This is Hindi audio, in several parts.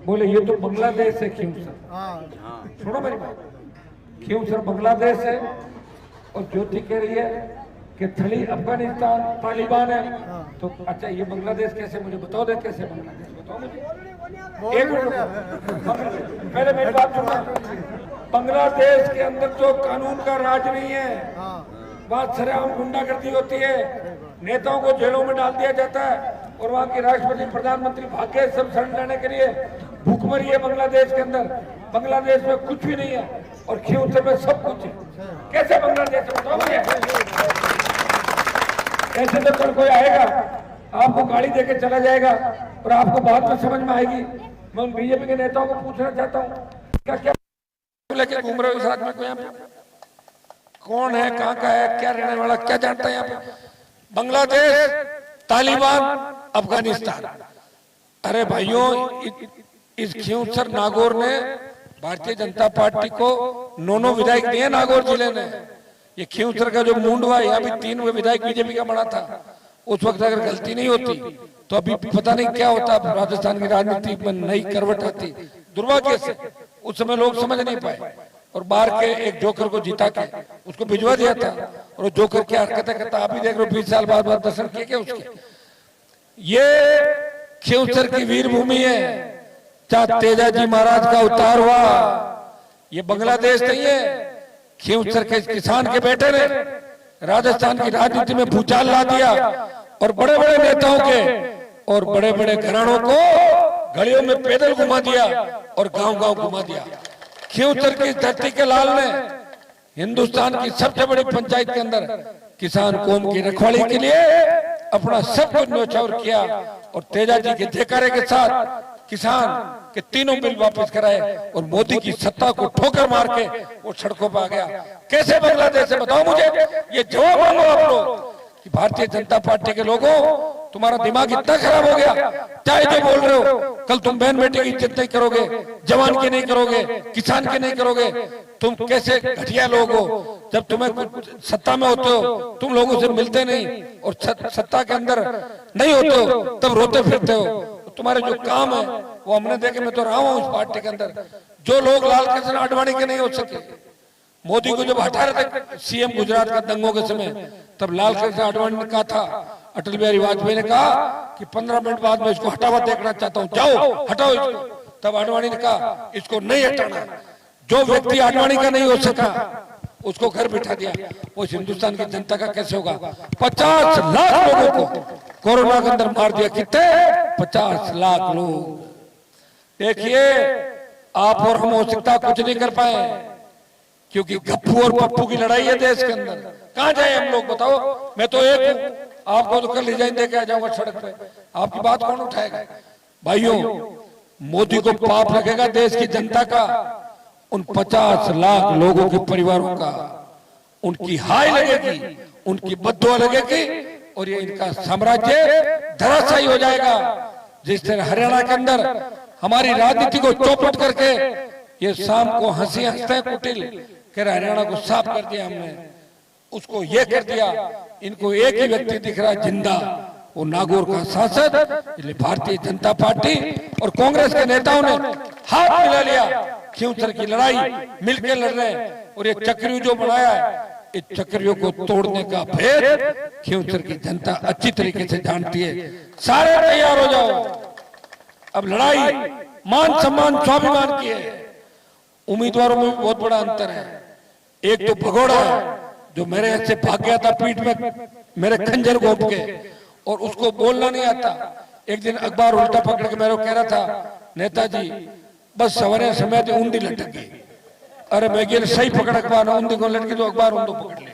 बोले ये तो बांग्लादेश है खिंवसर। सुनो मेरी बात, खिंवसर बांग्लादेश है और ज्योति कह रही है कि थली अफगानिस्तान तालिबान है। तो अच्छा ये बांग्लादेश कैसे, मुझे बताओ दे कैसे बांग्लादेश, बताओ मुझे। एक मिनट पहले मेरी बात सुनना। बांग्लादेश के अंदर जो कानून का राज नहीं है, वहाँ सरेआम गुंडागर्दी होती है, नेताओं को जेलों में डाल दिया जाता है और वहाँ के राष्ट्रपति प्रधानमंत्री भाग्य सब शरण लेने के लिए भूखमरी है बांग्लादेश के अंदर। बांग्लादेश में कुछ भी नहीं है और खिंवसर में सब कुछ है। कैसे बांग्लादेश में, बताओ मुझे। ऐसे तो कल कोई आएगा आपको गाड़ी देके चला जाएगा और आपको बाद में समझ में आएगी। मैं उन बीजेपी के नेताओं को पूछना चाहता हूँ, क्या क्या लेके घूम रहे हो इस आदमी को? यहाँ पे कौन है, कहाँ का है, क्या रहने वाला, क्या जानता है यहाँ पे? बांग्लादेश, तालिबान, अफगानिस्तान। अरे भाइयों, इस खिंवसर नागौर ने भारतीय जनता पार्टी को 9 विधायक दिए नागौर जिले ने। ये खिंवसर का जो मुंडवा, यहाँ भी 3 विधायक बीजेपी का बना था। उस वक्त अगर गलती नहीं होती तो अभी पता नहीं क्या होता, राजस्थान की राजनीति में नई करवट आती। दुर्भाग्य से उस समय लोग समझ नहीं पाए और बाहर के एक जोकर को जिता के उसको भिजवा दिया था और वो जोकर क्या हरकतें करता आप ही देख रहे हो। 20 साल बाद दर्शन किए क्या उसके? ये खिंवसर की वीर भूमि है, जहाँ तेजाजी महाराज का उतार हुआ। ये बांग्लादेश नहीं है। खिंवसर के किसान के बेटे ने राजस्थान की राजनीति में भूचाल ला दिया और बड़े बड़े नेताओं के और बड़े बड़े घरानों को गलियों में पैदल घुमा दिया और गांव गांव घुमा दिया। खिंवसर की धरती के लाल ने हिंदुस्तान की सबसे बड़ी पंचायत के अंदर किसान कौम की रखवाली के लिए अपना सब कुछ न्योछावर किया और तेजाजी के धिक्कारे के साथ किसान के 3 बिल वापस कराए और मोदी की सत्ता को ठोकर मार के वो सड़कों पर आ गया। कैसे बांग्लादेश से, बताओ मुझे। ये जवाब मांगो आप लोग कि भारतीय जनता पार्टी के लोगों, तुम्हारा दिमाग इतना खराब हो गया, चाहे जो बोल रहे हो, कल तुम बहन बेटी की इज्जत नहीं करोगे, जवान की नहीं करोगे, किसान की नहीं करोगे। तुम कैसे घटिया लोग हो, जब तुम्हें सत्ता में होते हो तुम लोगों से मिलते नहीं और सत्ता के अंदर नहीं होते हो तब रोते फिरते हो। तुम्हारे जो काम है वो हमने देखे, मैं तो रहा हूँ उस पार्टी के अंदर। जो लोग लाल कृष्ण आडवाणी के नहीं हो सके, मोदी को जब हटा रहे थे सीएम गुजरात का दंगों के समय, तब लाल कृष्ण आडवाणी ने कहा था, अटल बिहारी वाजपेयी ने कहा कि 15 मिनट बाद मैं इसको हटावा देखना चाहता हूँ, जाओ हटाओ इसको। तब आडवाणी ने कहा इसको नहीं हटाना। जो व्यक्ति आडवाणी का नहीं हो सका उसको घर बिठा दिया। वो हिंदुस्तान की जनता का कैसे होगा? 50 लाख लोगों को कोरोना के अंदर मार दिया। कितने? 50 लाख लोग। देखिए, आप और हम हो सकता कुछ नहीं कर पाए क्योंकि गप्पू और पप्पू की लड़ाई है देश के अंदर। कहां जाए हम लोग, बताओ। मैं तो एक हूं, आपको तो कल रिजाइन देके आ जाऊंगा सड़क पे, आपकी बात कौन उठाएगा? भाइयों, मोदी को पाप लगेगा देश की जनता का, उन 50 लाख लोगों के परिवारों का, उनकी हाय लगेगी, उनकी बद्दुआ लगेगी और ये इनका साम्राज्य धराशायी हो जाएगा। जिस तरह हरियाणा के अंदर हमारी राजनीति को चौपट करके ये शाम को हंसी हंसते हैं कुटिल कह रहे हरियाणा को साफ कर दिया हमने, उसको ये कर दिया। इनको एक ही व्यक्ति दिख रहा है जिंदा, वो नागौर का सांसद। इसलिए भारतीय जनता पार्टी और कांग्रेस के नेताओं ने हाथ मिला लिया, खिंवसर की लड़ाई मिलकर लड़ रहे हैं और ये चक्रियों जो बनाया है, इस चक्रियों को तोड़ने का भेद खिंवसर की जनता अच्छी तरीके से जानती है। सारे तैयार हो जाओ, अब लड़ाई मान सम्मान स्वाभिमान की है। उम्मीदवारों में भी बहुत बड़ा अंतर है। एक तो भगोड़ा है जो मेरे से भाग गया था पीठ में मेरे खंजर घोंप के और उसको बोलना नहीं आता। एक दिन अखबार उल्टा पकड़ के मेरे को कह रहा था, नेताजी बस सवरे समय तो ऊंडी लटक गई। अरे मैं गिर सही पकड़ अखबार ऊंडी को लटकी तो अखबार ऊंडो पकड़ लिया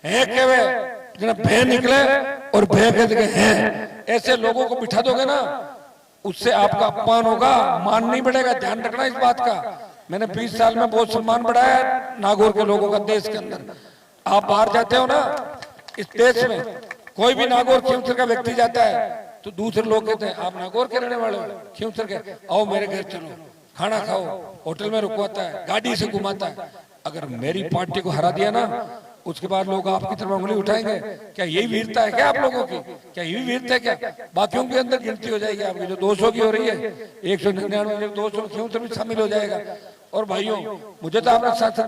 है। भय निकले और भय कहते हैं। ऐसे लोगों को बिठा दोगे ना, उससे आपका अपमान होगा, मान नहीं बढ़ेगा। ध्यान रखना इस बात का। मैंने 20 साल में बहुत सम्मान बढ़ाया है नागौर के लोगों का देश के अंदर। आप बाहर जाते हो ना, इस देश में कोई भी नागौर खिंवसर का व्यक्ति जाता है तो दूसरे लोग कहते हैं आप नागौर के रहने वाले हो, खिंवसर के, आओ मेरे घर चलो, खाना खाओ, होटल में रुकवाता है, गाड़ी से घुमाता है। अगर मेरी पार्टी को हरा दिया ना उसके बाद लोग आपकी तरफ उंगली उठाएंगे। क्या यही वीरता है क्या आप लोगों की? क्या यही वीरता है क्या? बाकियों के अंदर गिनती हो जाएगी आपकी, जो 200 की हो रही है 199 200 क्यों तो भी शामिल हो जाएगा। और भाइयों मुझे तो आपने साथ